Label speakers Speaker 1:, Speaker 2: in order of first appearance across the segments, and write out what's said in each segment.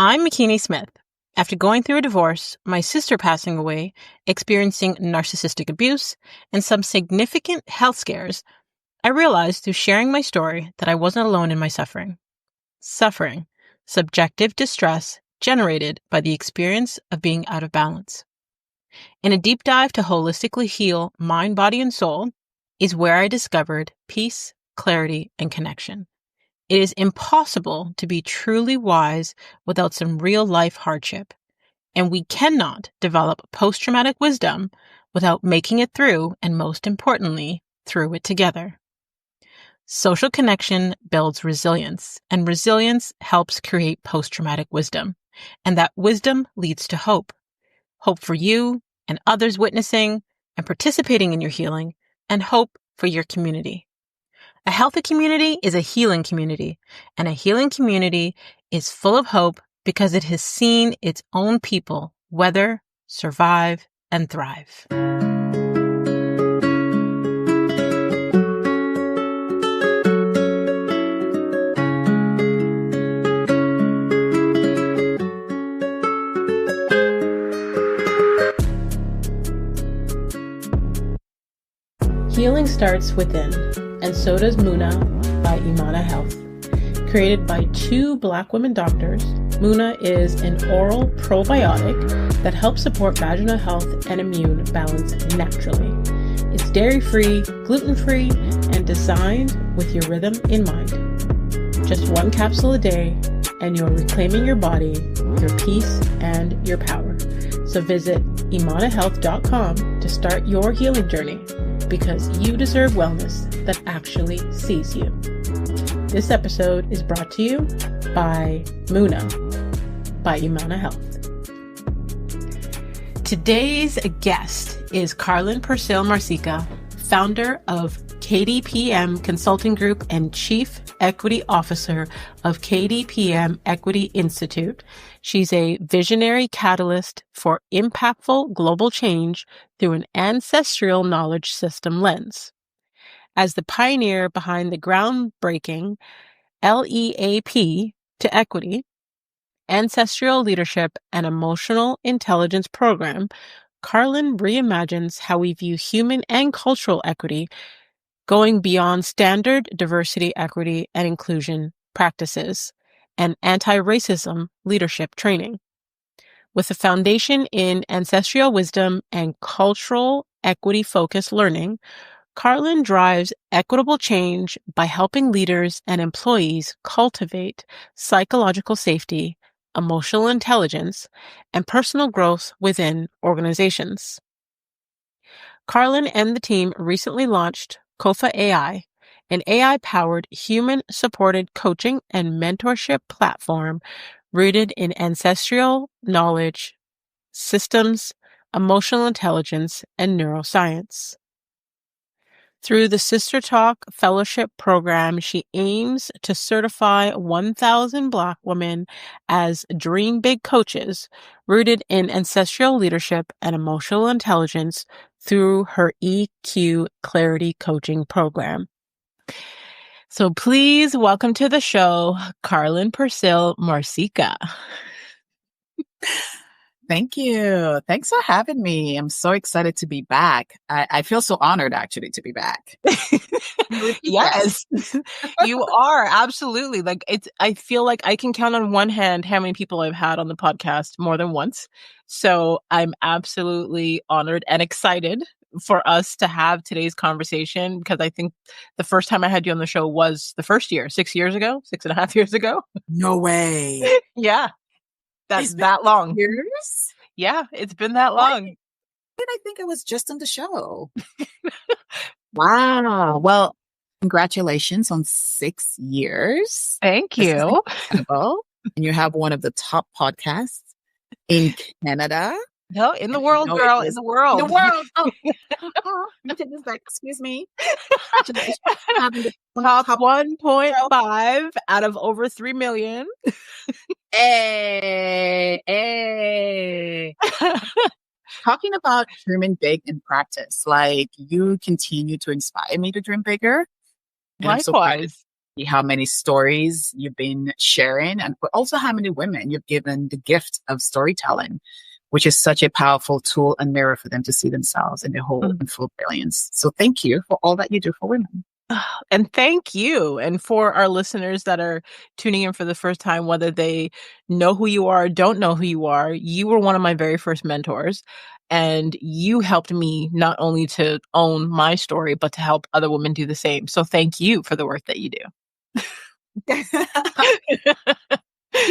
Speaker 1: I'm Makini Smith. After going through a divorce, my sister passing away, experiencing narcissistic abuse, and some significant health scares, I realized through sharing my story that I wasn't alone in my suffering. Suffering, subjective distress generated by the experience of being out of balance. In a deep dive to holistically heal mind, body, and soul is where I discovered peace, clarity, and connection. It is impossible to be truly wise without some real-life hardship, and we cannot develop post-traumatic wisdom without making it through, and most importantly, through it together. Social connection builds resilience, and resilience helps create post-traumatic wisdom, and that wisdom leads to hope. Hope for you and others witnessing and participating in your healing, and hope for your community. A healthy community is a healing community, and a healing community is full of hope because it has seen its own people weather, survive, and thrive. Healing starts within, and so does Muna by Imana Health. Created by two Black women doctors, Muna is an oral probiotic that helps support vaginal health and immune balance naturally. It's dairy-free, gluten-free, and designed with your rhythm in mind. Just one capsule a day, and you're reclaiming your body, your peace, and your power. So visit imanahealth.com to start your healing journey, because you deserve wellness that actually sees you. This episode is brought to you by Muna by Imana Health. Today's guest is Karlyn Percil-Mercieca, founder of KDPM Consulting Group and Chief Equity Officer of KDPM Equity Institute. She's a visionary catalyst for impactful global change through an ancestral knowledge system lens. As the pioneer behind the groundbreaking LEAP to Equity, Ancestral Leadership and Emotional Intelligence Program, Karlyn reimagines how we view human and cultural equity, going beyond standard diversity, equity, and inclusion practices and anti-racism leadership training. With a foundation in ancestral wisdom and cultural equity-focused learning, Karlyn drives equitable change by helping leaders and employees cultivate psychological safety, emotional intelligence, and personal growth within organizations. Karlyn and the team recently launched KOFA AI, an AI-powered human-supported coaching and mentorship platform rooted in ancestral knowledge, systems, emotional intelligence, and neuroscience. Through the Sister Talk Fellowship Program, she aims to certify 1,000 Black women as Dream Big coaches rooted in ancestral leadership and emotional intelligence through her EQ Clarity Coaching Program. So please welcome to the show, Karlyn Percil-Mercieca.
Speaker 2: Thank you. Thanks for having me. I'm so excited to be back. I feel so honored, actually, to be back.
Speaker 1: Yes, you are. Absolutely. I feel like I can count on one hand how many people I've had on the podcast more than once. So I'm absolutely honored and excited for us to have today's conversation, because I think the first time I had you on the show was the first year, 6 years ago, 6.5 years ago.
Speaker 2: No way.
Speaker 1: Yeah. That's that long.
Speaker 2: Years?
Speaker 1: Yeah, it's been that long.
Speaker 2: And I think I was just on the show. Wow. Well, congratulations on 6 years.
Speaker 1: Thank you.
Speaker 2: Incredible. And you have one of the top podcasts in Canada.
Speaker 1: No, in the world, girl. In the world.
Speaker 2: In the world. Oh, I take this back. Excuse me.
Speaker 1: Top 1.5 out of over 3 million.
Speaker 2: Hey. Talking about dreaming big in practice, like, you continue to inspire me to dream bigger.
Speaker 1: Likewise.
Speaker 2: how many stories you've been sharing, and but also how many women you've given the gift of storytelling, which is such a powerful tool and mirror for them to see themselves in their whole and full brilliance. So thank you for all that you do for women.
Speaker 1: And thank you. And for our listeners that are tuning in for the first time, whether they know who you are or don't know who you are, you were one of my very first mentors. And you helped me not only to own my story, but to help other women do the same. So thank you for the work that you do.
Speaker 2: You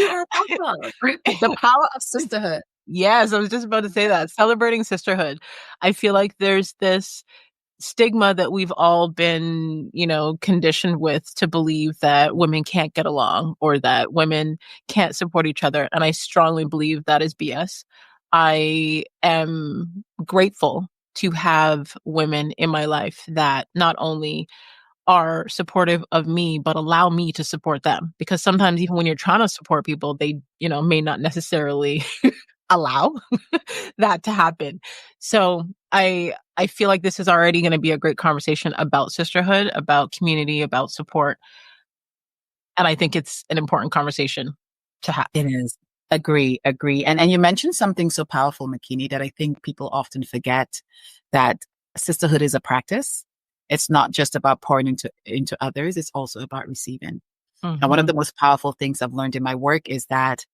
Speaker 2: are welcome. The power of sisterhood.
Speaker 1: Yes, I was just about to say that. Celebrating sisterhood. I feel like there's this stigma that we've all been, conditioned with to believe that women can't get along or that women can't support each other. And I strongly believe that is BS. I am grateful to have women in my life that not only are supportive of me, but allow me to support them. Because sometimes even when you're trying to support people, they, may not necessarily allow that to happen. So I feel like this is already going to be a great conversation about sisterhood, about community, about support. And I think it's an important conversation to have.
Speaker 2: It is. Agree. And you mentioned something so powerful, Makini, that I think people often forget, that sisterhood is a practice. It's not just about pouring into others. It's also about receiving. And one of the most powerful things I've learned in my work is that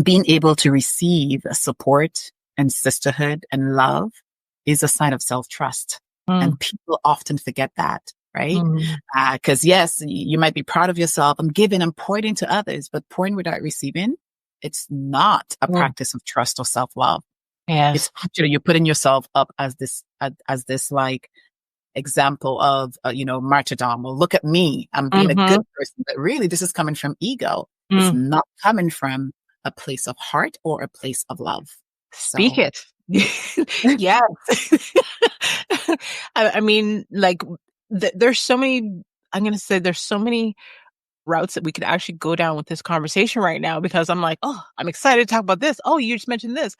Speaker 2: being able to receive support and sisterhood and love is a sign of self-trust. And people often forget that, right? Because yes, you might be proud of yourself. I'm giving, I'm pouring into others, but pouring without receiving, it's not a practice of trust or self-love.
Speaker 1: Yes.
Speaker 2: It's actually, you're putting yourself up as this like example of, martyrdom. Well, look at me. I'm being a good person. But really, this is coming from ego. It's not coming from a place of heart or a place of love.
Speaker 1: Speak it. Yes. I mean, like, there's so many, I'm going to say there's so many routes that we could actually go down with this conversation right now, because I'm like, oh, I'm excited to talk about this. Oh, you just mentioned this.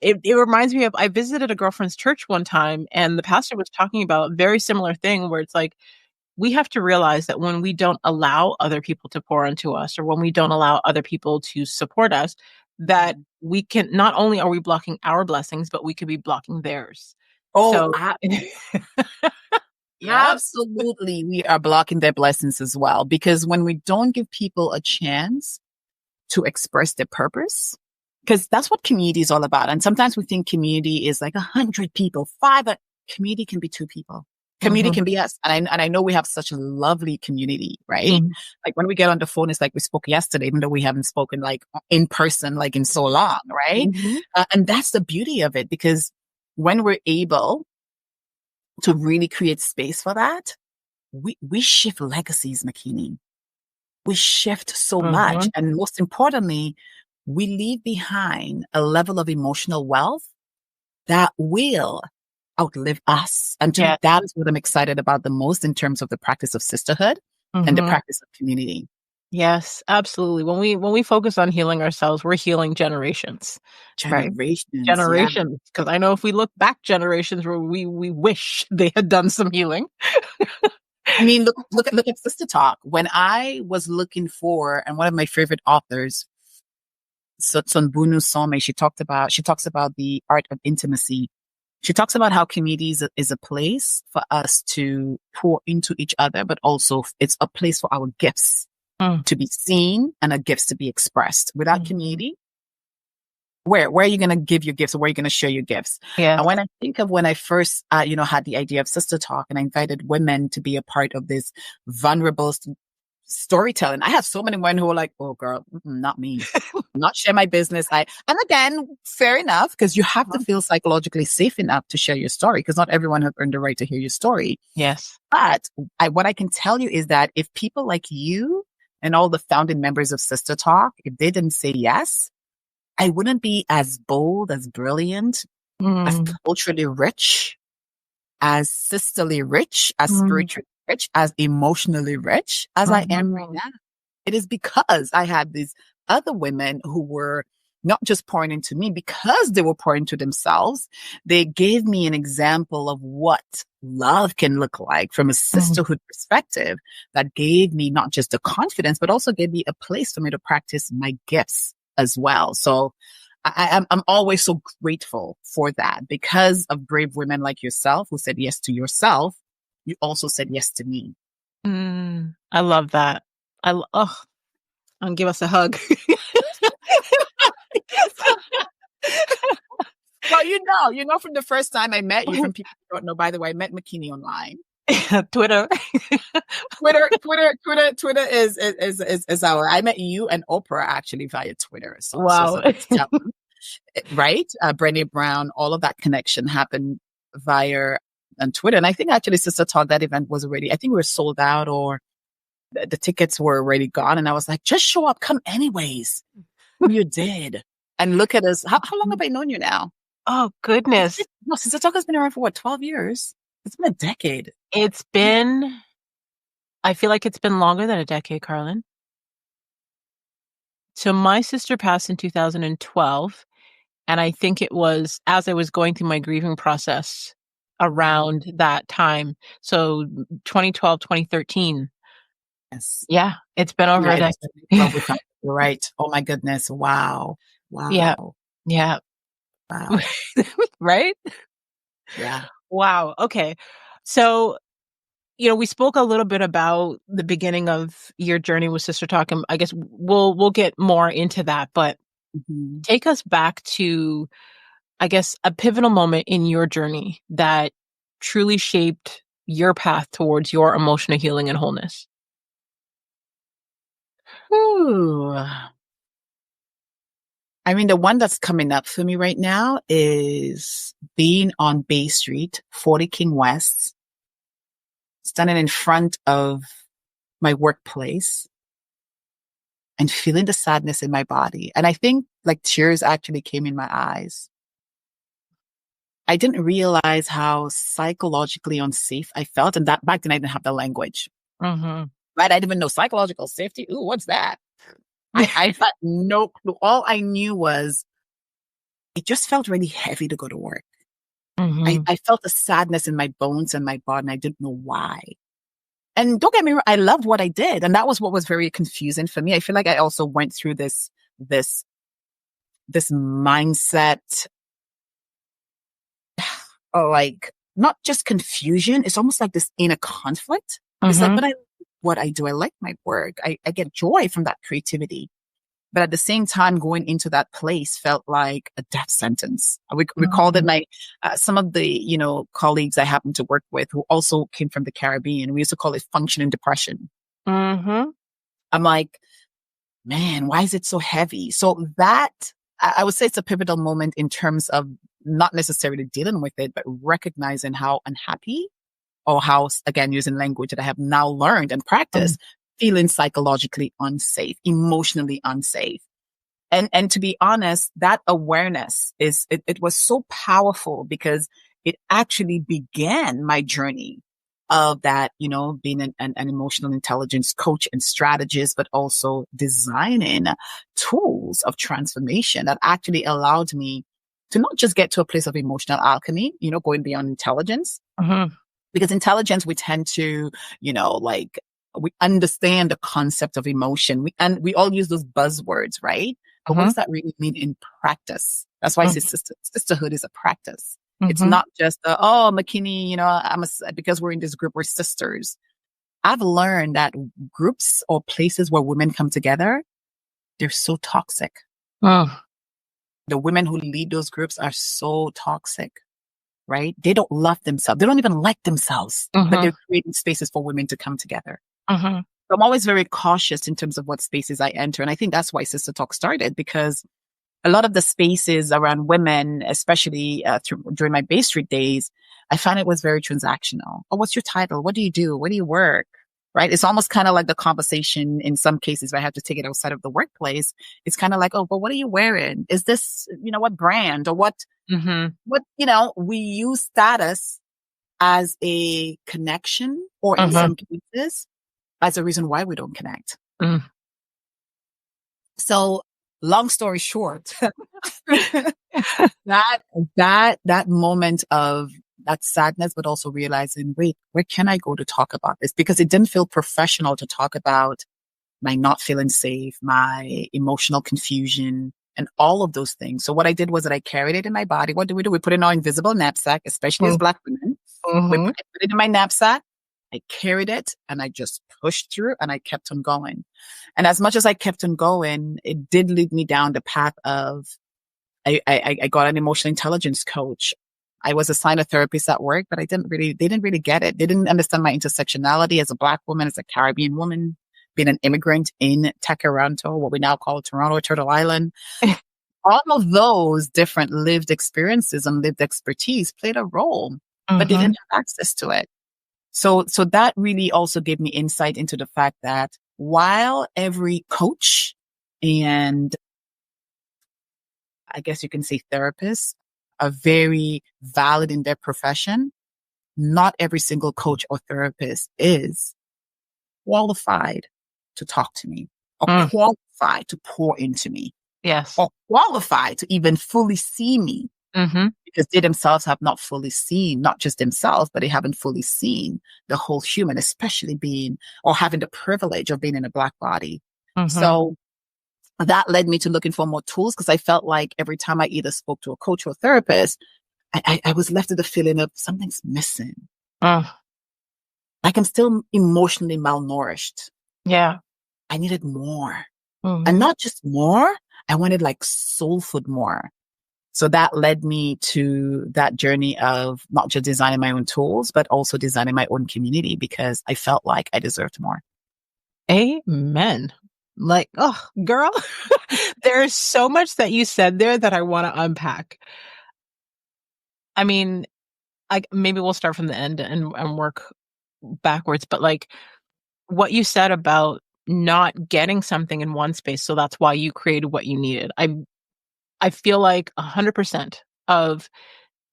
Speaker 1: It reminds me of, I visited a girlfriend's church one time, and the pastor was talking about a very similar thing where it's like, we have to realize that when we don't allow other people to pour into us, or when we don't allow other people to support us, that we can, not only are we blocking our blessings, but we could be blocking theirs.
Speaker 2: Absolutely. We are blocking their blessings as well, because when we don't give people a chance to express their purpose, because that's what community is all about. And sometimes we think community is like 100 people, 5, but community can be 2 people. Community can be us. And I know we have such a lovely community, right? Like when we get on the phone, it's like we spoke yesterday, even though we haven't spoken like in person, like in so long, right? And that's the beauty of it, because when we're able to really create space for that, we shift legacies, Makini. We shift so much. And most importantly, we leave behind a level of emotional wealth that will outlive us. And that is what I'm excited about the most in terms of the practice of sisterhood and the practice of community.
Speaker 1: Yes, absolutely. When we focus on healing ourselves, we're healing generations.
Speaker 2: Generations.
Speaker 1: Right? Generations. Because I know if we look back generations where we wish they had done some healing.
Speaker 2: I mean, look at Sister Talk. When I was looking for, and one of my favorite authors, Sonbunu Some, she talks about the art of intimacy. She talks about how community is a place for us to pour into each other, but also it's a place for our gifts to be seen and our gifts to be expressed. Without community, where are you going to give your gifts, or where are you going to share your gifts?
Speaker 1: Yeah.
Speaker 2: And when I think of when I first, had the idea of Sister Talk, and I invited women to be a part of this vulnerable storytelling, I have so many women who are like, "Oh, girl, not me, not share my business." And again, fair enough, because you have to feel psychologically safe enough to share your story, because not everyone has earned the right to hear your story.
Speaker 1: Yes.
Speaker 2: But what I can tell you is that if people like you and all the founding members of Sister Talk, if they didn't say yes, I wouldn't be as bold, as brilliant, as culturally rich, as sisterly rich, as spiritually rich, as emotionally rich as I am right now. It is because I had these other women who were not just pouring into me, because they were pouring into themselves. They gave me an example of what love can look like from a sisterhood perspective that gave me not just the confidence, but also gave me a place for me to practice my gifts as well. So I'm always so grateful for that, because of brave women like yourself who said yes to yourself. You also said yes to me.
Speaker 1: I love that. Give us a hug.
Speaker 2: Well, from the first time I met you, from people who don't know, by the way, I met Makini online.
Speaker 1: Twitter.
Speaker 2: Twitter is our, I met you and Oprah actually via Twitter.
Speaker 1: Wow.
Speaker 2: Right? Brené Brown, all of that connection happened via on Twitter. And I think actually Sister Talk, that event was already, I think we were sold out, or the tickets were already gone. And I was like, just show up, come anyways. You did. And look at us. How long have I known you now?
Speaker 1: Oh, goodness.
Speaker 2: No, Sister Talk has been around for what, 12 years? It's been a decade.
Speaker 1: I feel like it's been longer than a decade, Karlyn. So my sister passed in 2012. And I think it was as I was going through my grieving process around that time. So 2012, 2013.
Speaker 2: Yes.
Speaker 1: Yeah, it's been over a decade.
Speaker 2: Right. Oh my goodness. Wow.
Speaker 1: Yeah.
Speaker 2: Wow.
Speaker 1: Right?
Speaker 2: Yeah.
Speaker 1: Wow. Okay. So, we spoke a little bit about the beginning of your journey with Sister Talk, and I guess we'll get more into that, but take us back to, I guess, a pivotal moment in your journey that truly shaped your path towards your emotional healing and wholeness.
Speaker 2: Ooh. I mean, the one that's coming up for me right now is being on Bay Street, 40 King West, standing in front of my workplace and feeling the sadness in my body. And I think like tears actually came in my eyes. I didn't realize how psychologically unsafe I felt. And that back then I didn't have the language. Right? I didn't even know psychological safety. Ooh, what's that? I had no clue. All I knew was it just felt really heavy to go to work. I felt a sadness in my bones and my body, and I didn't know why. And don't get me wrong, I loved what I did. And that was what was very confusing for me. I feel like I also went through this mindset, or like not just confusion. It's almost like this inner conflict. It's like, but I what I do. I like my work. I get joy from that creativity. But at the same time, going into that place felt like a death sentence. We called it some of the, colleagues I happened to work with who also came from the Caribbean. We used to call it functioning depression. I'm like, man, why is it so heavy? So that, I would say it's a pivotal moment in terms of not necessarily dealing with it, but recognizing how unhappy, or how, again, using language that I have now learned and practiced, feeling psychologically unsafe, emotionally unsafe. And to be honest, that awareness it was so powerful, because it actually began my journey of that, being an emotional intelligence coach and strategist, but also designing tools of transformation that actually allowed me to not just get to a place of emotional alchemy, going beyond intelligence. Because intelligence, we tend to, we understand the concept of emotion. We all use those buzzwords, right? But what does that really mean in practice? That's why sisterhood is a practice. It's not just, Makini, because we're in this group, we're sisters. I've learned that groups or places where women come together, they're so toxic. The women who lead those groups are so toxic. Right? They don't love themselves. They don't even like themselves, but they're creating spaces for women to come together. So I'm always very cautious in terms of what spaces I enter. And I think that's why Sister Talk started, because a lot of the spaces around women, especially during my Bay Street days, I found it was very transactional. Oh, what's your title? What do you do? Where do you work? Right? It's almost kind of like the conversation in some cases where I have to take it outside of the workplace. It's kind of like, oh, but what are you wearing? Is this, what brand, or what, we use status as a connection, or in some cases as a reason why we don't connect. So long story short, that moment of that sadness, but also realizing, wait, where can I go to talk about this? Because it didn't feel professional to talk about my not feeling safe, my emotional confusion, and all of those things. So what I did was that I carried it in my body. What do? We put it in our invisible knapsack, especially as Black women. We put it in my knapsack. I carried it and I just pushed through and I kept on going. And as much as I kept on going, it did lead me down the path of, I got an emotional intelligence coach. I was assigned a therapist at work, but they didn't really get it. They didn't understand my intersectionality as a Black woman, as a Caribbean woman, being an immigrant in Toronto, what we now call Toronto, Turtle Island. All of those different lived experiences and lived expertise played a role, but they didn't have access to it. So that really also gave me insight into the fact that while every coach and I guess you can say therapists are very valid in their profession, not every single coach or therapist is qualified to talk to me or qualified to pour into me.
Speaker 1: Yes.
Speaker 2: Or qualified to even fully see me. Because they themselves have not fully seen, not just themselves, but they haven't fully seen the whole human, especially being or having the privilege of being in a Black body. So that led me to looking for more tools because I felt like every time I either spoke to a coach or a therapist, I was left with the feeling of something's missing. Like I'm still emotionally malnourished.
Speaker 1: Yeah.
Speaker 2: I needed more. And not just more, I wanted like soul food more. So that led me to that journey of not just designing my own tools, but also designing my own community because I felt like I deserved more.
Speaker 1: Amen. Like, oh, girl, there's so much that you said there that I want to unpack. I mean, maybe we'll start from the end and work backwards, but like what you said about not getting something in one space, so that's why you created what you needed. I feel like 100% of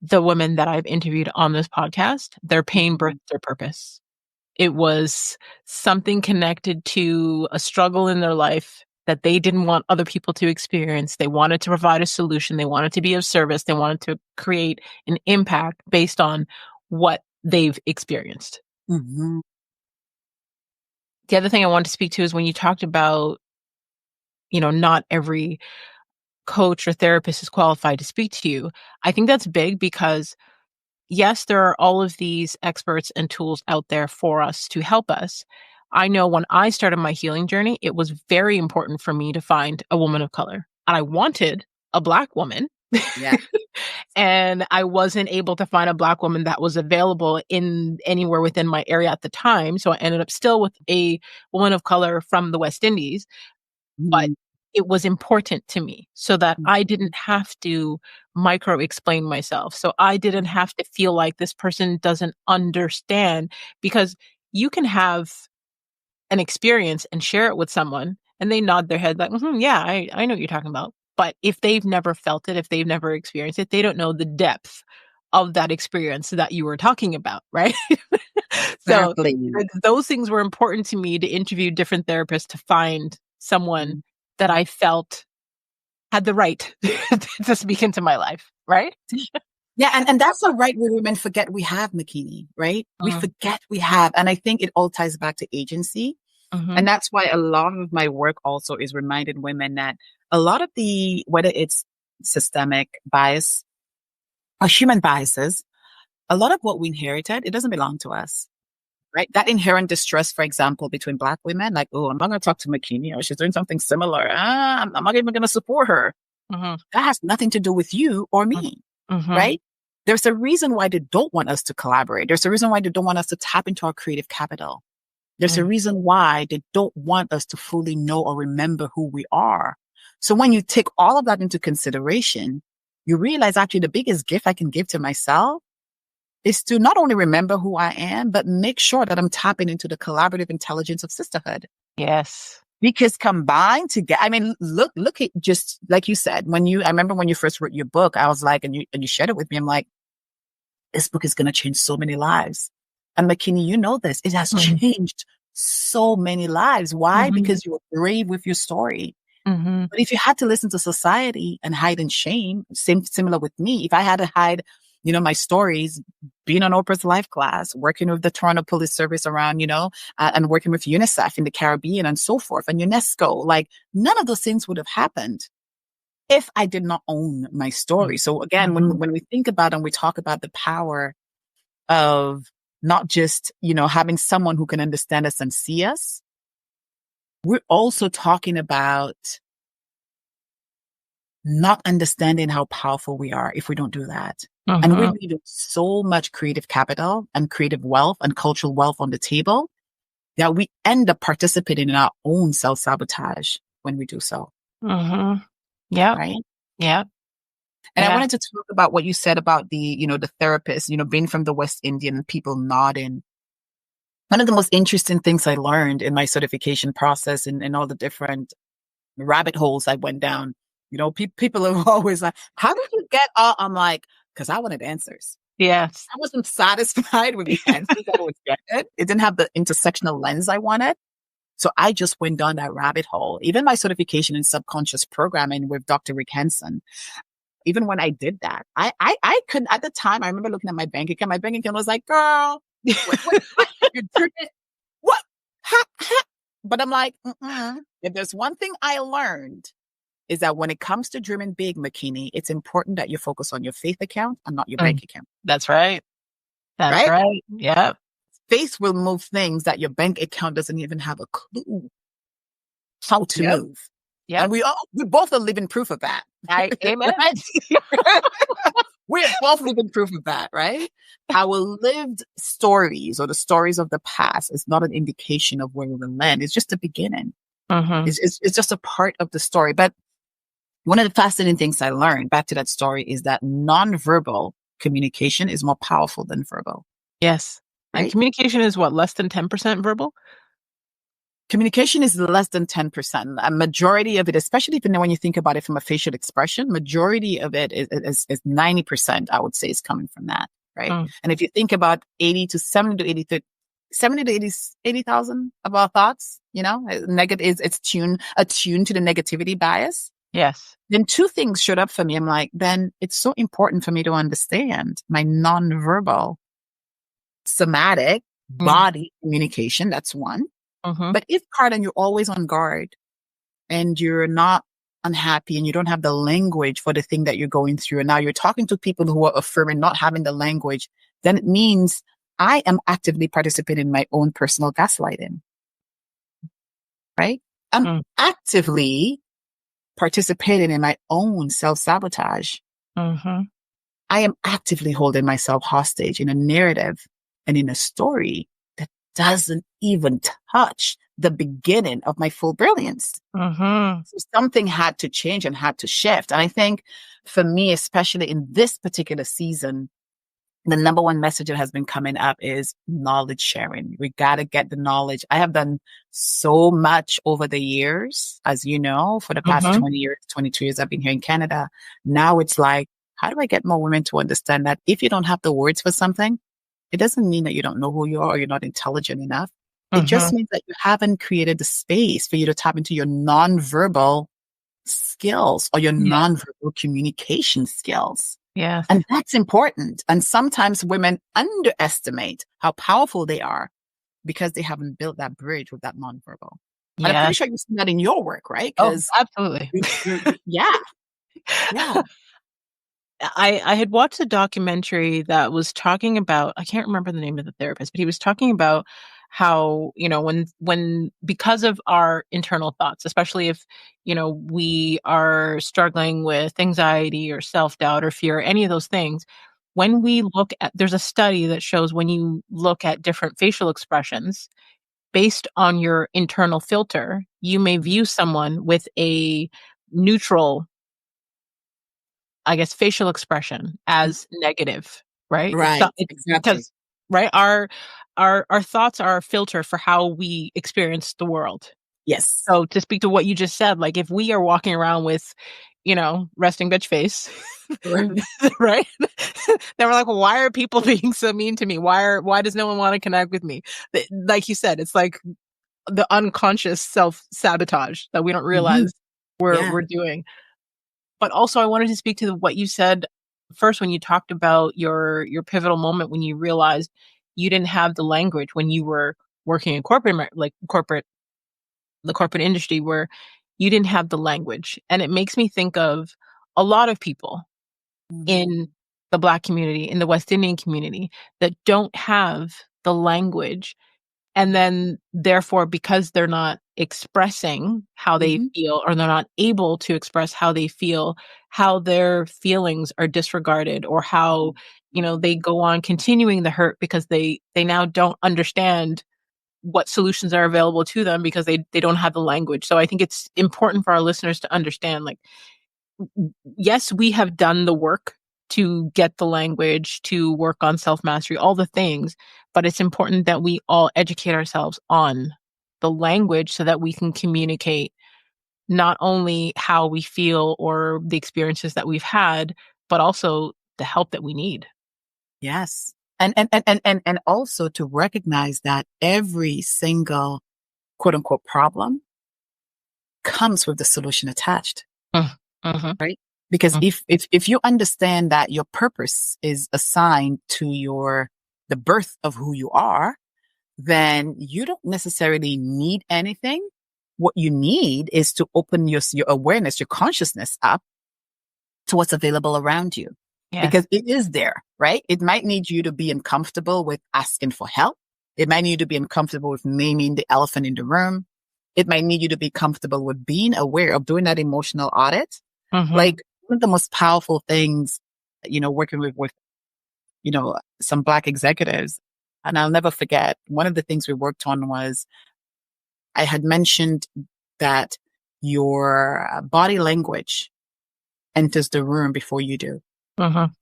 Speaker 1: the women that I've interviewed on this podcast, their pain birthed their purpose. It was something connected to a struggle in their life that they didn't want other people to experience. They wanted to provide a solution. They wanted to be of service. They wanted to create an impact based on what they've experienced. The other thing I want to speak to is when you talked about, not every coach or therapist is qualified to speak to you. I think that's big because yes, there are all of these experts and tools out there for us to help us. I know when I started my healing journey, it was very important for me to find a woman of color. And I wanted a Black woman.
Speaker 2: Yeah.
Speaker 1: And I wasn't able to find a Black woman that was available in anywhere within my area at the time. So I ended up still with a woman of color from the West Indies. But it was important to me so that I didn't have to micro explain myself. So I didn't have to feel like this person doesn't understand, because you can have an experience and share it with someone and they nod their head like, yeah, I know what you're talking about. But if they've never felt it, if they've never experienced it, they don't know the depth of that experience that you were talking about, right? So those things were important to me to interview different therapists to find someone that I felt had the right to speak into my life, right?
Speaker 2: Yeah, and that's a right we women forget we have, Makini, right? We forget we have. And I think it all ties back to agency. And that's why a lot of my work also is reminding women that a lot of whether it's systemic bias or human biases, a lot of what we inherited, it doesn't belong to us. Right? That inherent distrust, for example, between Black women, like, oh, I'm not going to talk to Makini, or she's doing something similar. I'm not even going to support her. That has nothing to do with you or me, right? There's a reason why they don't want us to collaborate. There's a reason why they don't want us to tap into our creative capital. There's a reason why they don't want us to fully know or remember who we are. So when you take all of that into consideration, you realize actually the biggest gift I can give to myself is to not only remember who I am, but make sure that I'm tapping into the collaborative intelligence of sisterhood.
Speaker 1: Yes.
Speaker 2: Because combined together, I mean, look at just like you said, I remember when you first wrote your book, I was like, and you shared it with me, I'm like, this book is going to change so many lives. And Makini, you know this, it has changed so many lives. Why? Because you were brave with your story.
Speaker 1: Mm-hmm.
Speaker 2: But if you had to listen to society and hide in shame, similar with me, if I had to hide, my stories, being on Oprah's Life class, working with the Toronto Police Service around, and working with UNICEF in the Caribbean and so forth, and UNESCO, like none of those things would have happened if I did not own my story. So again, when we think about and we talk about the power of not just, having someone who can understand us and see us, we're also talking about not understanding how powerful we are if we don't do that. And we're leaving so much creative capital and creative wealth and cultural wealth on the table that we end up participating in our own self-sabotage when we do so.
Speaker 1: Yeah.
Speaker 2: Right?
Speaker 1: Yeah.
Speaker 2: And I wanted to talk about what you said about the therapist, being from the West Indian and people nodding. One of the most interesting things I learned in my certification process and all the different rabbit holes I went down, people are always like, how did you get all? I'm like, because I wanted answers.
Speaker 1: Yes.
Speaker 2: I wasn't satisfied with the answers I was getting. It didn't have the intersectional lens I wanted. So I just went down that rabbit hole. Even my certification in subconscious programming with Dr. Rick Hansen, even when I did that, I couldn't, at the time, I remember looking at my bank account. My bank account was like, girl, what you're doing? What? But I'm like, if there's one thing I learned is that when it comes to dreaming big, Makini, it's important that you focus on your faith account and not your bank account.
Speaker 1: That's right. That's right. Yeah.
Speaker 2: Faith will move things that your bank account doesn't even have a clue how to move. Yeah. And we both are living proof of that.
Speaker 1: Amen.
Speaker 2: We're both living proof of that, right? Our lived stories or the stories of the past is not an indication of where we will land. It's just the beginning. It's just a part of the story. But one of the fascinating things I learned back to that story is that nonverbal communication is more powerful than verbal.
Speaker 1: Yes. Right? And communication is what, less than 10% verbal?
Speaker 2: Communication is less than 10%. A majority of it, especially when you think about it from a facial expression, majority of it is 90%, I would say, is coming from that, right? And if you think about 70 to 80,000 of our thoughts, negative it's attuned to the negativity bias.
Speaker 1: Yes.
Speaker 2: Then two things showed up for me. I'm like, then it's so important for me to understand my nonverbal, somatic body communication. That's one. But if, Karlyn, you're always on guard and you're not unhappy and you don't have the language for the thing that you're going through, and now you're talking to people who are affirming not having the language, then it means I am actively participating in my own personal gaslighting. Right? I'm actively participating in my own self-sabotage. I am actively holding myself hostage in a narrative and in a story that doesn't even touch the beginning of my full brilliance. So something had to change and had to shift. And I think for me, especially in this particular season, the number one message that has been coming up is knowledge sharing. We got to get the knowledge. I have done so much over the years, as you know, for the past 20 years, 22 years I've been here in Canada. Now it's like, how do I get more women to understand that if you don't have the words for something, it doesn't mean that you don't know who you are or you're not intelligent enough. It just means that you haven't created the space for you to tap into your nonverbal skills or your nonverbal communication skills.
Speaker 1: Yeah.
Speaker 2: And that's important. And sometimes women underestimate how powerful they are because they haven't built that bridge with that nonverbal. And I'm pretty sure you've seen that in your work, right?
Speaker 1: Oh, absolutely.
Speaker 2: Yeah.
Speaker 1: I had watched a documentary that was talking about, I can't remember the name of the therapist, but he was talking about how, when because of our internal thoughts, especially if, we are struggling with anxiety or self-doubt or fear, any of those things, when we look at, there's a study that shows when you look at different facial expressions based on your internal filter, you may view someone with a neutral, I guess, facial expression as negative, right?
Speaker 2: Right.
Speaker 1: Exactly. Because, right, our thoughts are a filter for how we experience the world.
Speaker 2: Yes.
Speaker 1: So to speak to what you just said, like if we are walking around with, resting bitch face, right? Then we're like, well, why are people being so mean to me? Why does no one want to connect with me? Like you said, it's like the unconscious self-sabotage that we don't realize
Speaker 2: Yeah.
Speaker 1: doing. But also I wanted to speak to what you said first when you talked about your pivotal moment when you realized you didn't have the language when you were working in the corporate industry where you didn't have the language. And it makes me think of a lot of people
Speaker 2: Mhm.
Speaker 1: in the Black community, in the West Indian community, that don't have the language. And then, therefore, because they're not expressing how they
Speaker 2: Mhm.
Speaker 1: feel, or they're not able to express how they feel, how their feelings are disregarded, or how, they go on continuing the hurt because they now don't understand what solutions are available to them because they don't have the language. So I think it's important for our listeners to understand, like, yes, we have done the work to get the language, to work on self-mastery, all the things, but it's important that we all educate ourselves on the language so that we can communicate not only how we feel or the experiences that we've had, but also the help that we need.
Speaker 2: Yes. And also to recognize that every single quote unquote problem comes with the solution attached,
Speaker 1: Mm, mhm,
Speaker 2: right? Because
Speaker 1: mm,
Speaker 2: if you understand that your purpose is assigned to the birth of who you are, then you don't necessarily need anything. What you need is to open your awareness, your consciousness up to what's available around you,
Speaker 1: yes.
Speaker 2: because it is there, right? It might need you to be uncomfortable with asking for help. It might need you to be uncomfortable with naming the elephant in the room. It might need you to be comfortable with being aware of doing that emotional audit.
Speaker 1: Mhm,
Speaker 2: Like one of the most powerful things, working with, some Black executives, and I'll never forget, one of the things we worked on was I had mentioned that your body language enters the room before you do,
Speaker 1: mhm,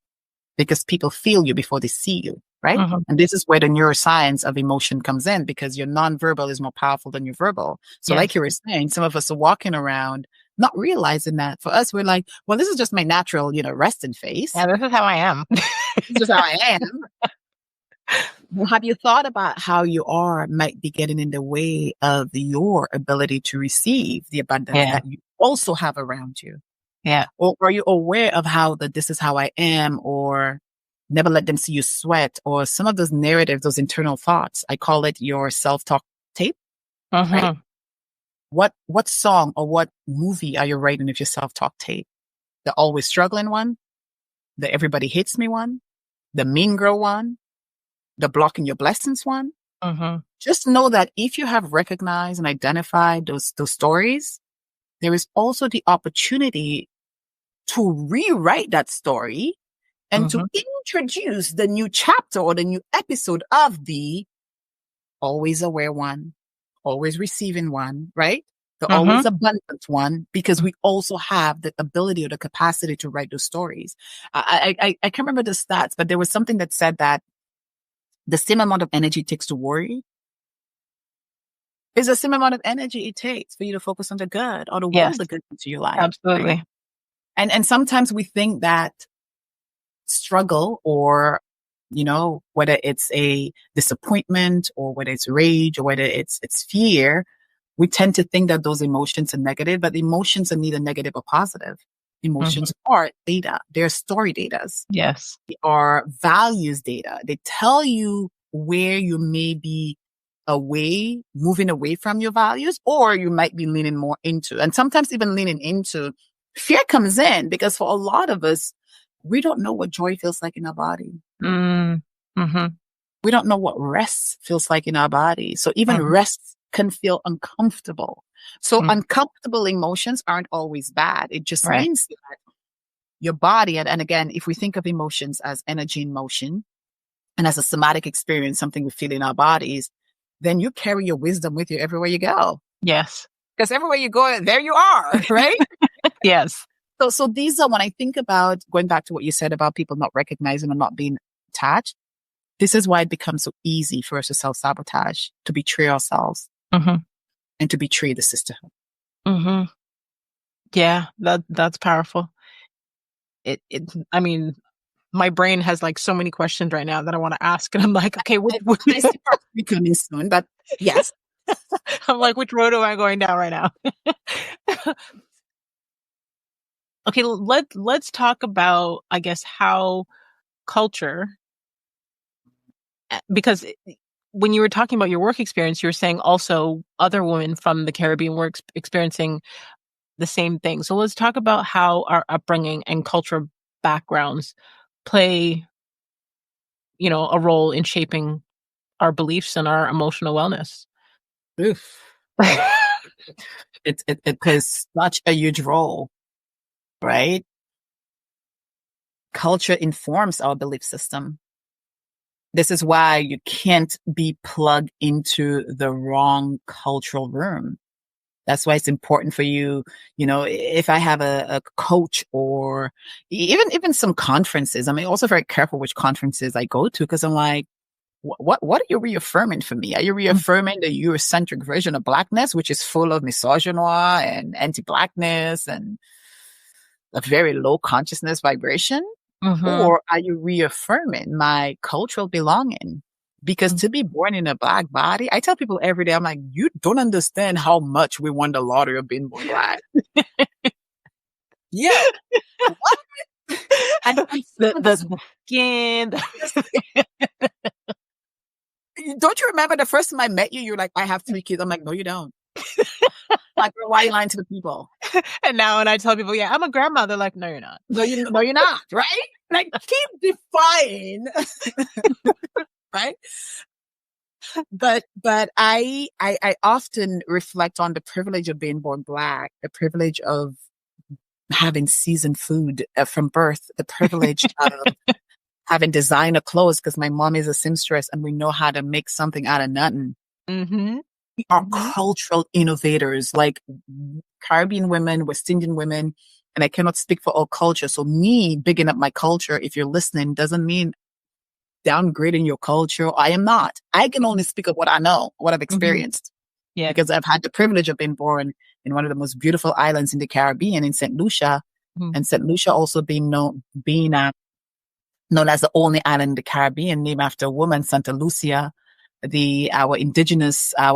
Speaker 2: because people feel you before they see you, right?
Speaker 1: mhm,
Speaker 2: And this is where the neuroscience of emotion comes in, because your nonverbal is more powerful than your verbal. So like
Speaker 1: yes.
Speaker 2: you were saying, some of us are walking around not realizing that. For us, we're like, well, this is just my natural, resting face.
Speaker 1: Yeah, this is how I am.
Speaker 2: This is just how I am. Well, have you thought about how you are might be getting in the way of your ability to receive the abundance
Speaker 1: Yeah,
Speaker 2: that you also have around you?
Speaker 1: yeah.
Speaker 2: Or are you aware of how that this is how I am, or never let them see you sweat, or some of those narratives, those internal thoughts? I call it your self-talk tape, right?
Speaker 1: Mhm,
Speaker 2: What song or what movie are you writing with your self-talk tape? The always struggling one, the everybody hates me one, the mean girl one, the blocking your blessings one.
Speaker 1: mhm,
Speaker 2: Just know that if you have recognized and identified those stories, there is also the opportunity to rewrite that story and to
Speaker 1: mhm,
Speaker 2: introduce the new chapter or the new episode of the always aware one, always receiving one, right? The
Speaker 1: mhm,
Speaker 2: always abundant one, because we also have the ability or the capacity to write those stories. I can't remember the stats, but there was something that said that the same amount of energy it takes to worry is the same amount of energy it takes for you to focus on the good or to will
Speaker 1: yes,
Speaker 2: the good into your life, right?
Speaker 1: absolutely.
Speaker 2: And sometimes we think that struggle, or whether it's a disappointment or whether it's rage or whether it's fear, we tend to think that those emotions are negative, but emotions are neither negative or positive.
Speaker 1: Mhm,
Speaker 2: Emotions are data. They're story data.
Speaker 1: yes,
Speaker 2: They are values data. They tell you where you may be moving away from your values, or you might be leaning more into, and sometimes even leaning into. Fear comes in because for a lot of us, we don't know what joy feels like in our body.
Speaker 1: mm, mhm,
Speaker 2: We don't know what rest feels like in our body. So even
Speaker 1: mhm,
Speaker 2: rest can feel uncomfortable. So
Speaker 1: mm,
Speaker 2: uncomfortable emotions aren't always bad. It just
Speaker 1: right,
Speaker 2: means that your body, and again, if we think of emotions as energy in motion and as a somatic experience, something we feel in our bodies, then you carry your wisdom with you everywhere you go.
Speaker 1: yes,
Speaker 2: Because everywhere you go, there you are, right?
Speaker 1: yes,
Speaker 2: So these are, when I think about going back to what you said about people not recognizing and not being attached, this is why it becomes so easy for us to self-sabotage, to betray ourselves,
Speaker 1: mhm,
Speaker 2: and to betray the sisterhood.
Speaker 1: mhm, yeah, that's powerful. I mean, my brain has, like, so many questions right now that I wanna ask, and I'm like, "Okay, which
Speaker 2: I see part three coming soon, but yes.
Speaker 1: I'm like, "Which road am I going down right now?" Okay, let's talk about, I guess, how culture, because when you were talking about your work experience, you were saying also other women from the Caribbean were experiencing the same thing. So let's talk about how our upbringing and cultural backgrounds play, a role in shaping our beliefs and our emotional wellness.
Speaker 2: Oof. It plays such a huge role, right? Culture informs our belief system. This is why you can't be plugged into the wrong cultural room. That's why it's important for you. If I have a coach or even some conferences, I'm also very careful which conferences I go to, because I'm like, what are you reaffirming for me? Are you reaffirming the Eurocentric version of Blackness, which is full of misogyny and anti-Blackness and a very low consciousness vibration?
Speaker 1: Mm-hmm.
Speaker 2: Or are you reaffirming my cultural belonging? Because to be born in a Black body, I tell people every day, I'm like, you don't understand how much we won the lottery of being born Black. Yeah. What? And
Speaker 1: the skin.
Speaker 2: Don't you remember the first time I met you? You're like, I have 3 kids. I'm like, no, you don't. Like, why are you lying to the people?
Speaker 1: And now when I tell people, yeah, I'm a grandma, they're like, no, you're not.
Speaker 2: No, you're not, right? Like, keep defying. Right? But I often reflect on the privilege of being born Black, the privilege of having seasoned food from birth, the privilege of having designer clothes, because my mom is a seamstress and we know how to make something out of nothing.
Speaker 1: Mm-hmm.
Speaker 2: We are cultural innovators, like Caribbean women, West Indian women, and I cannot speak for all culture. So me bigging up my culture, if you're listening, doesn't mean downgrading your culture. I am not. I can only speak of what I know, what I've experienced.
Speaker 1: Yeah.
Speaker 2: Because I've had the privilege of being born in one of the most beautiful islands in the Caribbean, in St. Lucia. And St. Lucia also being known as the only island in the Caribbean named after a woman, Santa Lucia. Our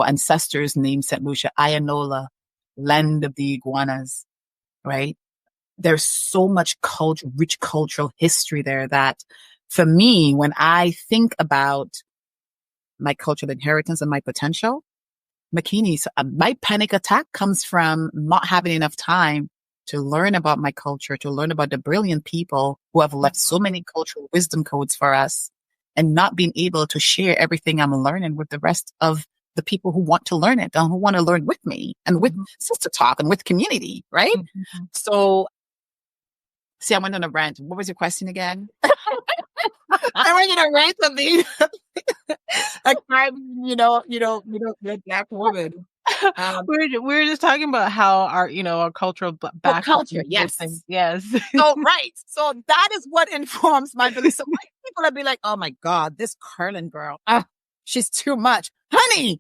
Speaker 2: ancestors named St. Lucia Ayanola, land of the iguanas, right? There's so much rich cultural history there that for me, when I think about my cultural inheritance and my potential, Makini, my panic attack comes from not having enough time to learn about my culture, to learn about the brilliant people who have left so many cultural wisdom codes for us, and not being able to share everything I'm learning with the rest of the people who want to learn it and who want to learn with me and with Sister Talk and with community, right?
Speaker 1: Mm-hmm.
Speaker 2: So, see, I went on a rant. What was your question again? I went on a rant of being a Black woman.
Speaker 1: We were just talking about how our cultural background.
Speaker 2: Culture, yes.
Speaker 1: Yes.
Speaker 2: So, right. So that is what informs my belief. So people will be like, oh my God, this Karlyn girl, she's too much. Honey,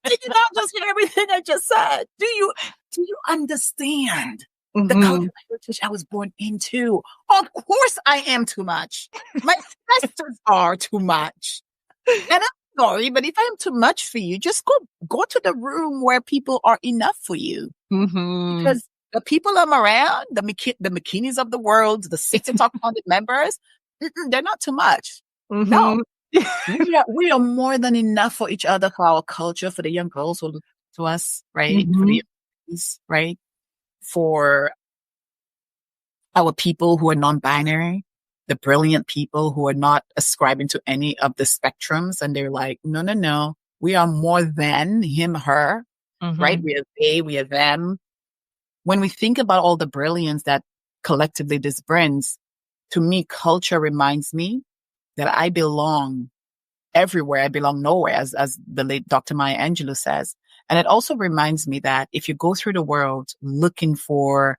Speaker 2: did you not just hear everything I just said? Do you understand the cultural heritage I was born into? Of course I am too much. My sisters are too much. And I'm sorry, but if I'm too much for you, just go to the room where people are enough for you. Because the people I'm around, the Makinis of the world, the Sister Talk 100 members, they're not too much. No. we are more than enough for each other, for our culture, for the young girls who look to us, right? For the young ladies, right? For our people who are non-binary, the brilliant people who are not ascribing to any of the spectrums. And they're like, no, we are more than him, her, right? We are they, we are them. When we think about all the brilliance that collectively this brings, to me, culture reminds me that I belong everywhere. I belong nowhere, as the late Dr. Maya Angelou says. And it also reminds me that if you go through the world looking for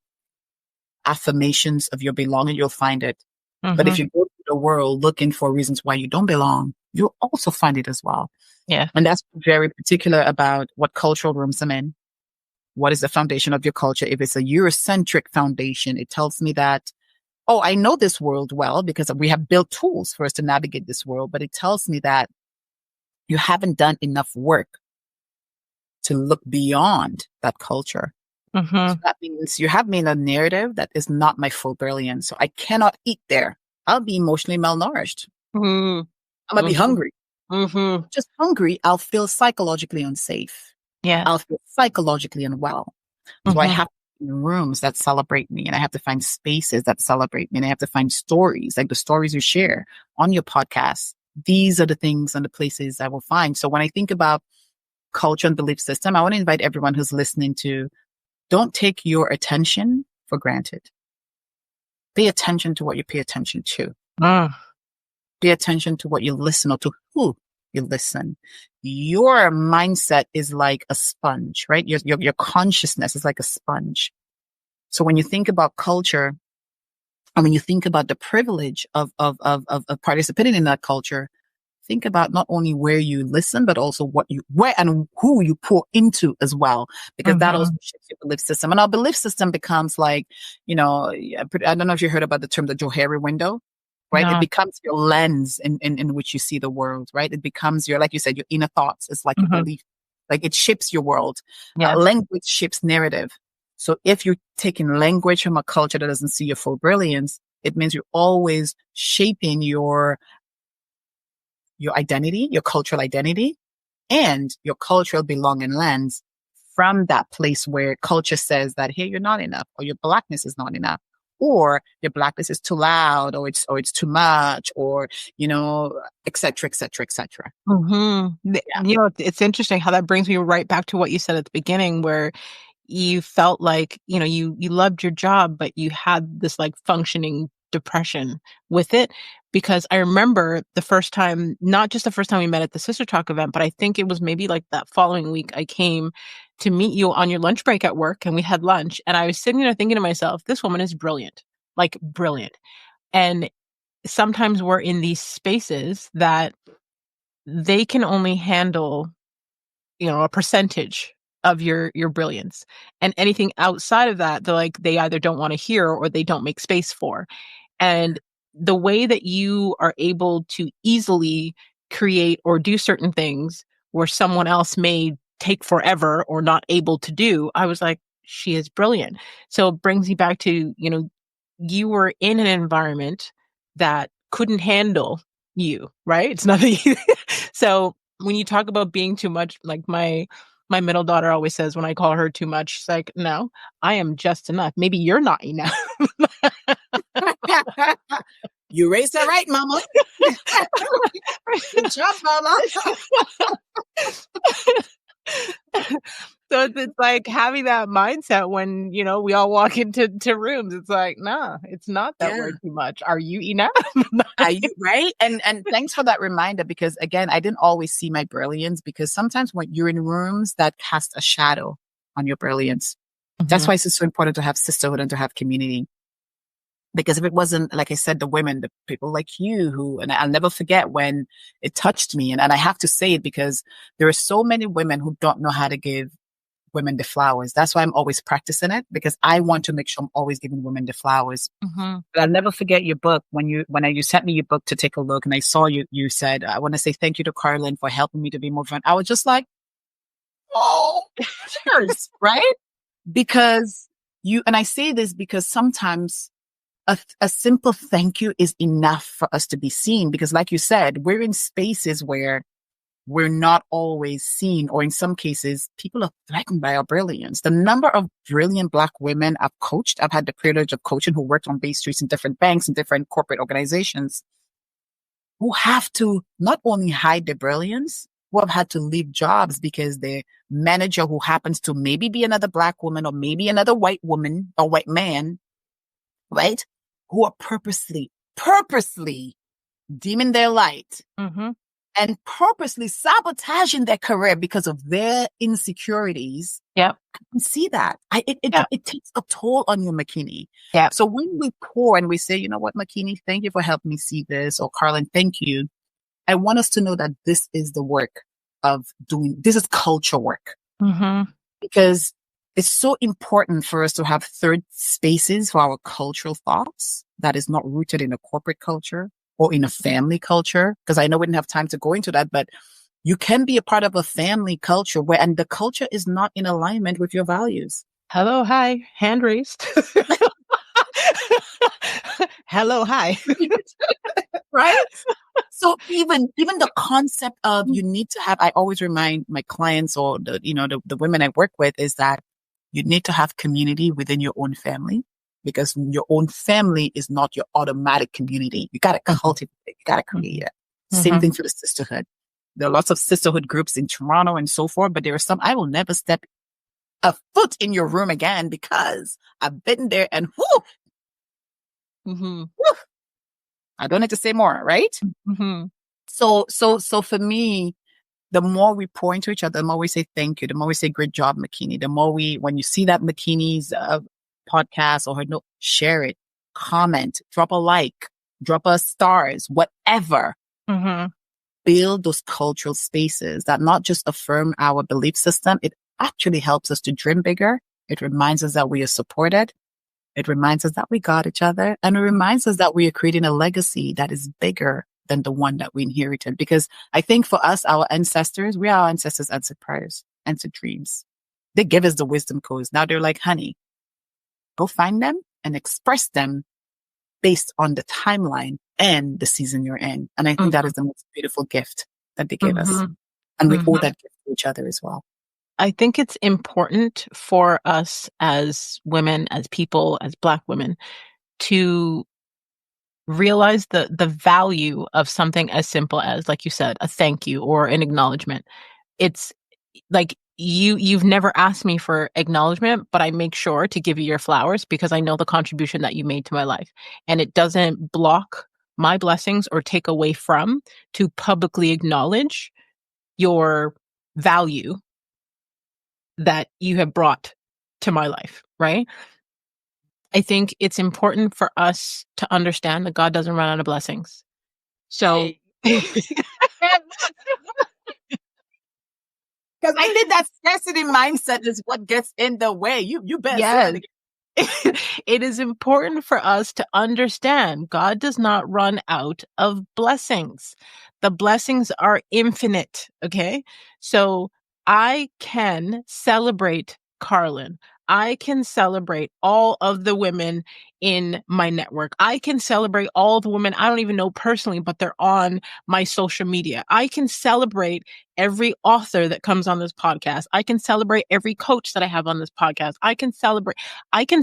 Speaker 2: affirmations of your belonging, you'll find it. But if you go through the world looking for reasons why you don't belong, you'll also find it as well.
Speaker 1: Yeah.
Speaker 2: And that's very particular about what cultural rooms I'm in. What is the foundation of your culture? If it's a Eurocentric foundation, it tells me that, oh, I know this world well because we have built tools for us to navigate this world, but it tells me that you haven't done enough work to look beyond that culture. So that means you have me in a narrative that is not my full brilliance. So I cannot eat there. I'll be emotionally malnourished.
Speaker 1: Mm-hmm.
Speaker 2: I'm going to be hungry.
Speaker 1: Mm-hmm.
Speaker 2: Just hungry, I'll feel psychologically unsafe.
Speaker 1: Yes.
Speaker 2: I'll feel psychologically unwell. So I
Speaker 1: Mm-hmm.
Speaker 2: have to find rooms that celebrate me, and I have to find spaces that celebrate me, and I have to find stories, like the stories you share on your podcast. These are the things and the places I will find. So when I think about culture and belief system, I want to invite everyone who's listening to don't take your attention for granted. Pay attention to what you pay attention to.
Speaker 1: Mm.
Speaker 2: Pay attention to what you listen or to who you listen. Your mindset is like a sponge, right? Your consciousness is like a sponge. So when you think about culture, and when you think about the privilege of participating in that culture, think about not only where you listen, but also where and who you pour into as well, because that also shapes your belief system. And our belief system becomes like, I don't know if you heard about the term, the Johari window, right? It
Speaker 1: No.
Speaker 2: becomes your lens in which you see the world, right? It becomes like you said, your inner thoughts. It's like your belief, like it shapes your world.
Speaker 1: Yes.
Speaker 2: Language shapes narrative. So if you're taking language from a culture that doesn't see your full brilliance, it means you're always shaping your identity, your cultural identity, and your cultural belonging lens from that place where culture says that, hey, you're not enough, or your blackness is not enough, or your blackness is too loud, or it's too much, or, et cetera, et cetera, et cetera. Yeah.
Speaker 1: It's interesting how that brings me right back to what you said at the beginning, where you felt like, you loved your job, but you had this like functioning depression with it. Because I remember the first time, not just the first time we met at the Sister Talk event, but I think it was maybe like that following week I came to meet you on your lunch break at work, and we had lunch, and I was sitting there thinking to myself, this woman is brilliant, like brilliant. And sometimes we're in these spaces that they can only handle, a percentage of your brilliance, and anything outside of that, they either don't want to hear or they don't make space for. And the way that you are able to easily create or do certain things where someone else may take forever or not able to do, I was like, she is brilliant. So it brings me back to, you were in an environment that couldn't handle you, right? It's nothing. So when you talk about being too much, like my middle daughter always says when I call her too much, she's like, no, I am just enough. Maybe you're not enough.
Speaker 2: You raised her right, mama. Good job, mama.
Speaker 1: So it's like having that mindset when, we all walk into rooms. It's like, nah, it's not that we're too much. Are you enough?
Speaker 2: Are you right? And thanks for that reminder, because again, I didn't always see my brilliance, because sometimes when you're in rooms that cast a shadow on your brilliance, that's why it's so important to have sisterhood and to have community. Because if it wasn't, like I said, the people like you and I'll never forget when it touched me. And I have to say it because there are so many women who don't know how to give women the flowers. That's why I'm always practicing it, because I want to make sure I'm always giving women the flowers. But I'll never forget your book when you sent me your book to take a look, and I saw you said, I want to say thank you to Karlyn for helping me to be more fun. I was just like, oh, cheers, right? Because and I say this because sometimes a simple thank you is enough for us to be seen, because like you said, we're in spaces where we're not always seen, or in some cases, people are threatened by our brilliance. The number of brilliant Black women I've coached, I've had the privilege of coaching, who worked on Bay Streets in different banks and different corporate organizations, who have to not only hide their brilliance, who have had to leave jobs because their manager, who happens to maybe be another Black woman or maybe another white woman or white man, right? Who are purposely dimming their light and purposely sabotaging their career because of their insecurities.
Speaker 1: Yep.
Speaker 2: I can see that. It takes a toll on you, Makini.
Speaker 1: Yeah.
Speaker 2: So when we pour and we say, you know what, Makini, thank you for helping me see this, or Karlyn, thank you. I want us to know that this is the work this is culture work. Because it's so important for us to have third spaces for our cultural thoughts that is not rooted in a corporate culture or in a family culture. Because I know we didn't have time to go into that, but you can be a part of a family culture and the culture is not in alignment with your values.
Speaker 1: Hello, hi, hand raised. Hello, hi.
Speaker 2: Right? So even the concept of you need to have, I always remind my clients or the women I work with is that you need to have community within your own family because your own family is not your automatic community. You got to cultivate it. You got to create it. Same thing for the sisterhood. There are lots of sisterhood groups in Toronto and so forth, but there are some I will never step a foot in your room again because I've been there and whoo, I don't need to say more, right? So for me, the more we point to each other, the more we say thank you, the more we say great job, Makini, the more when you see that Makini's podcast or her note, share it, comment, drop a like, drop us stars, whatever. Build those cultural spaces that not just affirm our belief system, it actually helps us to dream bigger. It reminds us that we are supported. It reminds us that we got each other. And it reminds us that we are creating a legacy that is bigger than the one that we inherited. Because I think for us, our ancestors, we are our ancestors' answered prayers, answered dreams. They give us the wisdom codes. Now they're like, honey, go find them and express them based on the timeline and the season you're in. And I think that is the most beautiful gift that they give us. And we owe that gift to each other as well.
Speaker 1: I think it's important for us as women, as people, as Black women, to realize the value of something as simple as, like you said, a thank you or an acknowledgement. It's like you've never asked me for acknowledgement, but I make sure to give you your flowers because I know the contribution that you made to my life. And it doesn't block my blessings or take away from to publicly acknowledge your value that you have brought to my life, right? I think it's important for us to understand that God doesn't run out of blessings. So,
Speaker 2: because I think that scarcity mindset is what gets in the way. You best say that again.
Speaker 1: It is important for us to understand God does not run out of blessings. The blessings are infinite. Okay. So I can celebrate Karlyn. I can celebrate all of the women in my network. I can celebrate all the women I don't even know personally, but they're on my social media. I can celebrate every author that comes on this podcast. I can celebrate every coach that I have on this podcast. I can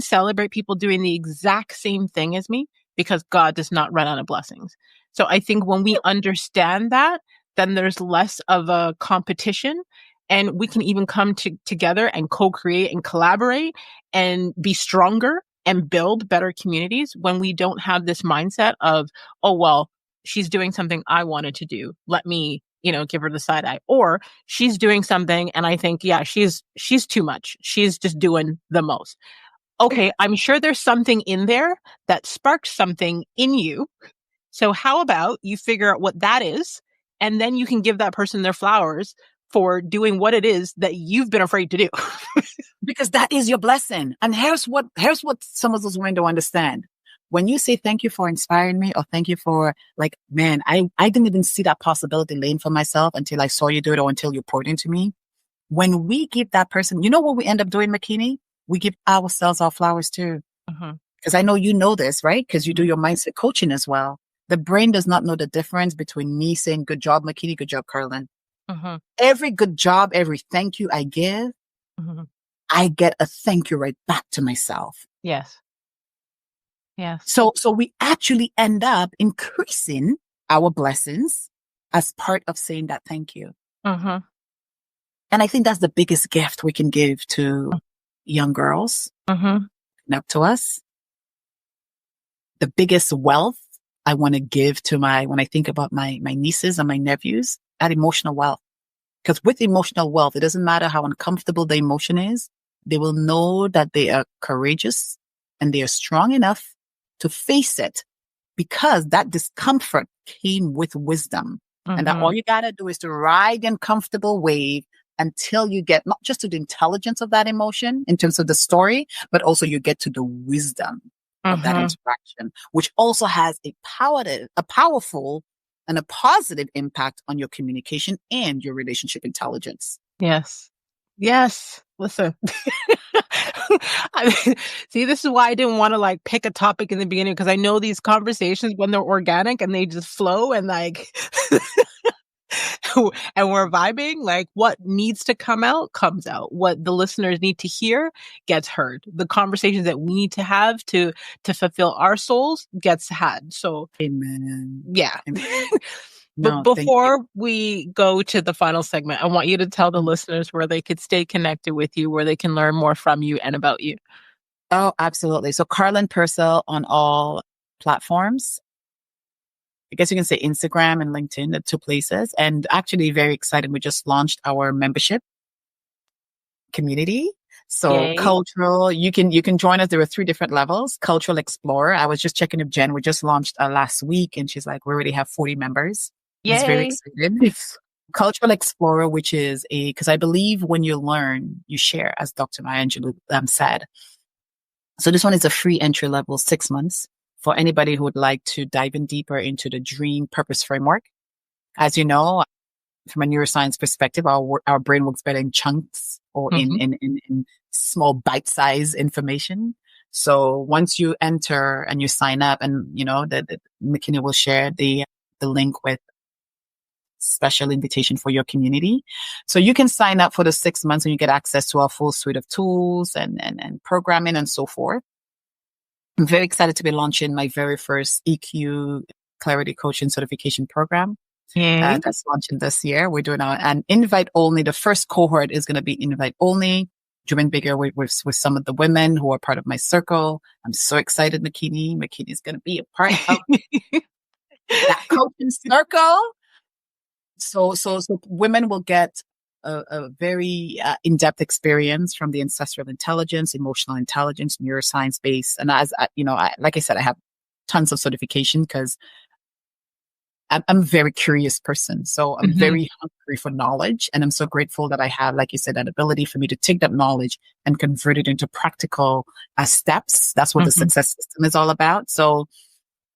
Speaker 1: celebrate people doing the exact same thing as me because God does not run out of blessings. So I think when we understand that, then there's less of a competition and we can even come together and co-create and collaborate and be stronger and build better communities when we don't have this mindset of, oh, well, she's doing something I wanted to do. Let me, give her the side eye. Or she's doing something and I think, yeah, she's too much. She's just doing the most. Okay, I'm sure there's something in there that sparks something in you. So how about you figure out what that is, and then you can give that person their flowers for doing what it is that you've been afraid to do.
Speaker 2: Because that is your blessing. And here's what some of those women don't understand. When you say thank you for inspiring me or thank you for man, I didn't even see that possibility laying for myself until I saw you do it or until you poured into me. When we give that person, you know what we end up doing, Makini? We give ourselves our flowers too. Because I know you know this, right? Because you do your mindset coaching as well. The brain does not know the difference between me saying, good job, Makini, good job, Karlyn. Every good job, every thank you I give, I get a thank you right back to myself.
Speaker 1: Yes. Yes.
Speaker 2: So we actually end up increasing our blessings as part of saying that thank you. And I think that's the biggest gift we can give to young girls up to us. The biggest wealth I want to give to when I think about my nieces and my nephews, that emotional wealth. Because with emotional wealth, it doesn't matter how uncomfortable the emotion is. They will know that they are courageous and they are strong enough to face it because that discomfort came with wisdom. And that all you got to do is to ride the uncomfortable wave until you get not just to the intelligence of that emotion in terms of the story, but also you get to the wisdom of that interaction, which also has a powerful and a positive impact on your communication and your relationship intelligence.
Speaker 1: Yes. Yes. Listen. See, this is why I didn't want to like pick a topic in the beginning, because I know these conversations, when they're organic and they just flow and like and we're vibing, like what needs to come out comes out. What the listeners need to hear gets heard. The conversations that we need to have to fulfill our souls gets had. So
Speaker 2: Amen.
Speaker 1: yeah.
Speaker 2: Amen.
Speaker 1: But
Speaker 2: No, thank you.
Speaker 1: before we go to the final segment, I want you to tell the
Speaker 2: Mm.
Speaker 1: listeners where they could stay connected with you, where they can learn more from you and about you.
Speaker 2: Oh, absolutely. So Karlyn Percil on all platforms. I guess you can say Instagram and LinkedIn, the two places. And actually very excited. We just launched our membership community. So
Speaker 1: Yay.
Speaker 2: cultural, you can join us. There were 3 different levels. Cultural Explorer. I was just checking with Jen. We just launched last week and she's like, we already have 40 members. I was very
Speaker 1: Yay.
Speaker 2: excited. Cultural Explorer, which is because I believe when you learn, you share, as Dr. Maya Angelou said. So this one is a free entry level, 6 months for anybody who would like to dive in deeper into the dream purpose framework. As you know, from a neuroscience perspective, our brain works better in chunks or
Speaker 1: Mhm.
Speaker 2: in small bite-sized information. So once you enter and you sign up, and the Makini will share the link with special invitation for your community. So you can sign up for the 6 months and you get access to our full suite of tools and programming and so forth. I'm very excited to be launching my very first EQ clarity coaching certification program.
Speaker 1: Yay.
Speaker 2: That's launching this year. We're doing an invite only. The first cohort is going to be invite only, dreaming bigger with some of the women who are part of my circle. I'm so excited, Makini. Makini is going to be a part of that coaching circle. So women will get a very in-depth experience from the ancestral intelligence, emotional intelligence, neuroscience based. And as like I said, I have tons of certification because I'm a very curious person. So I'm
Speaker 1: Mhm.
Speaker 2: very hungry for knowledge. And I'm so grateful that I have, like you said, that ability for me to take that knowledge and convert it into practical steps. That's what the
Speaker 1: Mhm.
Speaker 2: success system is all about. So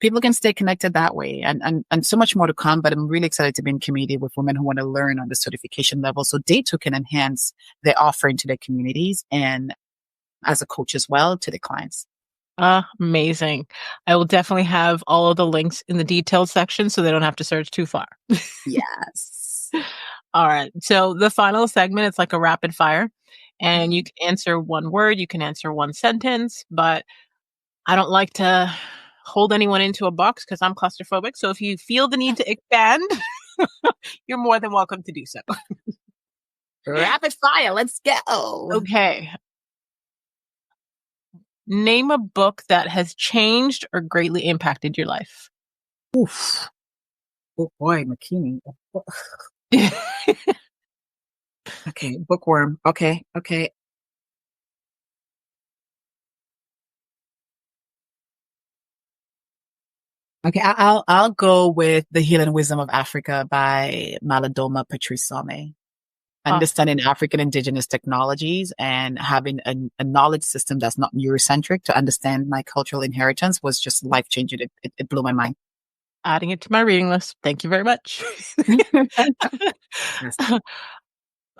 Speaker 2: people can stay connected that way and so much more to come. But I'm really excited to be in community with women who want to learn on the certification level. So they too can enhance their offering to their communities and as a coach as well to the clients.
Speaker 1: Amazing. I will definitely have all of the links in the details section so they don't have to search too far.
Speaker 2: Yes.
Speaker 1: All right. So the final segment, it's like a rapid fire. And you
Speaker 2: Mhm.
Speaker 1: can answer one word, you can answer one sentence, but I don't like to hold anyone into a box because I'm claustrophobic. So if you feel the need to expand, you're more than welcome to do so.
Speaker 2: Rapid fire. Let's go.
Speaker 1: Okay. Name a book that has changed or greatly impacted your life.
Speaker 2: Oof. Oh boy, Makini. Okay, bookworm. Okay, okay. Okay, I'll go with The Healing Wisdom of Africa by Maladoma Patrice.
Speaker 1: Awesome.
Speaker 2: Understanding African indigenous technologies and having a knowledge system that's not Eurocentric to understand my cultural inheritance was just life changing. It blew my mind.
Speaker 1: Adding it to my reading list. Thank you very much.
Speaker 2: Yes.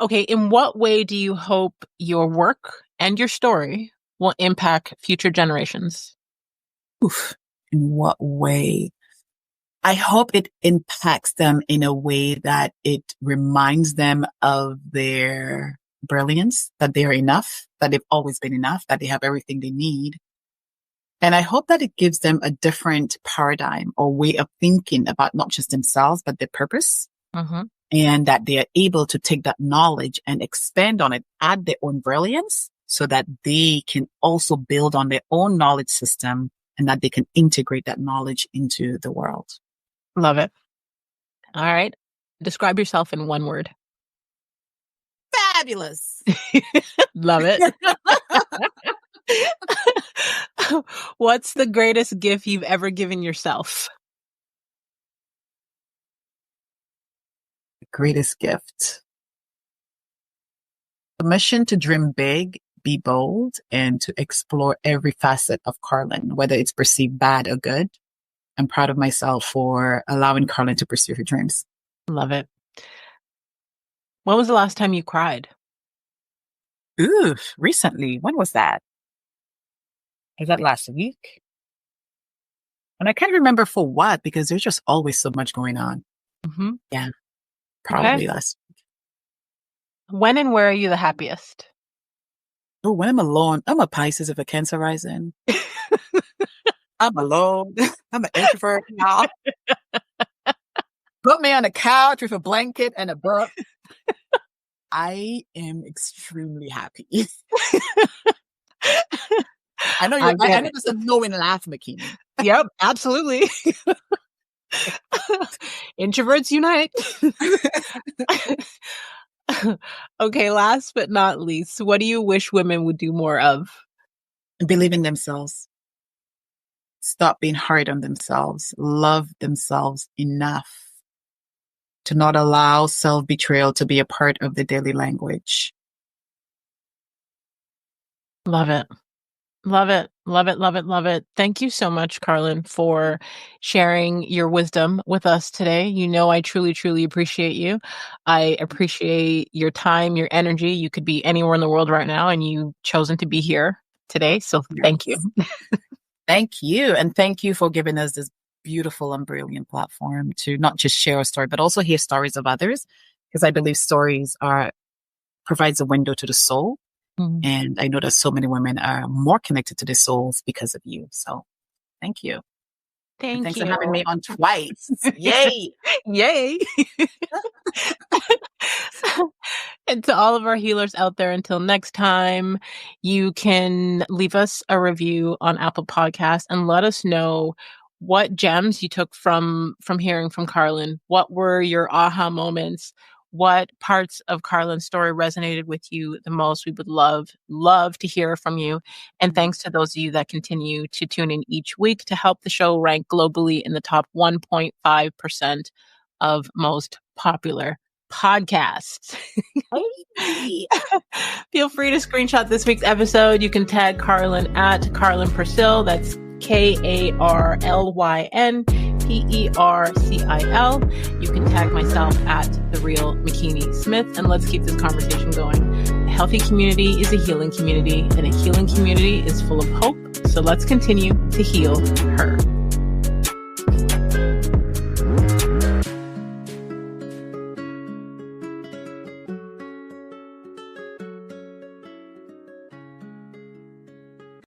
Speaker 1: Okay, in what way do you hope your work and your story will impact future generations?
Speaker 2: Oof. In what way? I hope it impacts them in a way that it reminds them of their brilliance, that they are enough, that they've always been enough, that they have everything they need. And I hope that it gives them a different paradigm or way of thinking about not just themselves, but their purpose,
Speaker 1: Mm-hmm.
Speaker 2: and that they are able to take that knowledge and expand on it, add their own brilliance so that they can also build on their own knowledge system and that they can integrate that knowledge into the world.
Speaker 1: Love it. All right. Describe yourself in one word.
Speaker 2: Fabulous.
Speaker 1: Love it. What's the greatest gift you've ever given yourself?
Speaker 2: Greatest gift. Permission to dream big, be bold, and to explore every facet of Karlyn, whether it's perceived bad or good. I'm proud of myself for allowing Karlyn to pursue her dreams.
Speaker 1: Love it. When was the last time you cried?
Speaker 2: Ooh, recently. When was that? Was that last week? And I can't remember for what, because there's just always so much going on.
Speaker 1: Mm-hmm.
Speaker 2: Yeah,
Speaker 1: Okay.
Speaker 2: probably last week.
Speaker 1: When and where are you the happiest?
Speaker 2: Oh, when I'm alone, I'm a Pisces of a Cancer rising. I'm alone. I'm an introvert now. Put me on a couch with a blanket and a book. I am extremely happy. I know I know there's a knowing laugh, Makini.
Speaker 1: Yep, absolutely. Introverts unite. Okay, last but not least, what do you wish women would do more of?
Speaker 2: Believe in themselves. Stop being hard on themselves. Love themselves enough to not allow self-betrayal to be a part of the daily language.
Speaker 1: Love it. Love it. Love it. Love it. Love it. Thank you so much, Karlyn, for sharing your wisdom with us today. You know, I truly, truly appreciate you. I appreciate your time, your energy. You could be anywhere in the world right now, and you've chosen to be here today. So thank you.
Speaker 2: Thank you. And thank you for giving us this beautiful and brilliant platform to not just share a story, but also hear stories of others. Because I believe stories provides a window to the soul. Mm-hmm. And I know that so many women are more connected to their souls because of you. So thank you. Thanks for having me on twice. Yay.
Speaker 1: Yay. And to all of our healers out there, until next time, you can leave us a review on Apple Podcasts and let us know what gems you took from hearing from Karlyn. What were your aha moments? What parts of Karlyn's story resonated with you the most? We would love to hear from you. And thanks to those of you that continue to tune in each week to help the show rank globally in the top 1.5% of most popular podcasts. Feel free to screenshot this week's episode. You can tag Karlyn at Karlyn Percil. That's KarlynPercil. You can tag myself at The Real Makini Smith, and let's keep this conversation going. A healthy community is a healing community, and a healing community is full of hope. So let's continue to heal her.